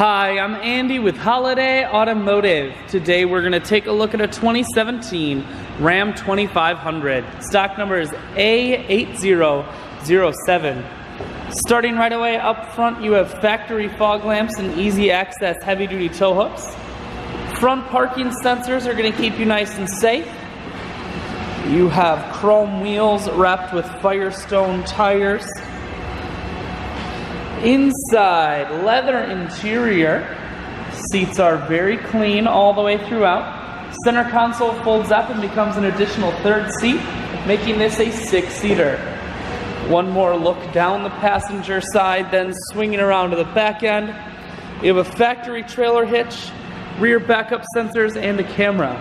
Hi, I'm Andy with Holiday Automotive. Today we're going to take a look at a 2017 Ram 2500. Stock number is A8007. Starting right away up front, you have factory fog lamps and easy access heavy duty tow hooks. Front parking sensors are going to keep you nice and safe. You have chrome wheels wrapped with Firestone tires. Inside, leather interior. Seats are very clean all the way throughout. Center console folds up and becomes an additional third seat, making this a 6-seater. One more look down the passenger side, then swinging around to the back end. You have a factory trailer hitch, rear backup sensors, and a camera.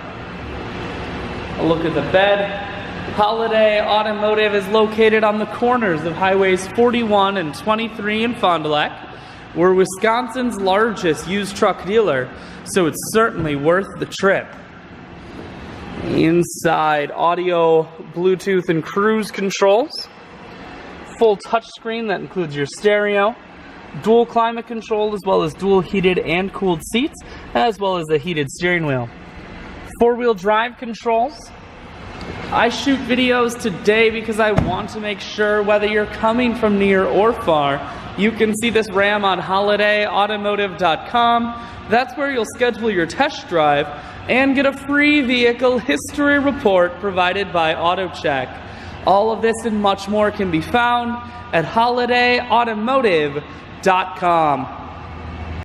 A look at the bed. Holiday Automotive is located on the corners of highways 41 and 23 in Fond du Lac. We're Wisconsin's largest used truck dealer, so it's certainly worth the trip. Inside, audio, Bluetooth, and cruise controls. Full touchscreen that includes your stereo. Dual climate control, as well as dual heated and cooled seats, as well as a heated steering wheel. 4-wheel drive controls. I shoot videos today because I want to make sure whether you're coming from near or far, you can see this Ram on holidayautomotive.com. That's where you'll schedule your test drive and get a free vehicle history report provided by AutoCheck. All of this and much more can be found at holidayautomotive.com.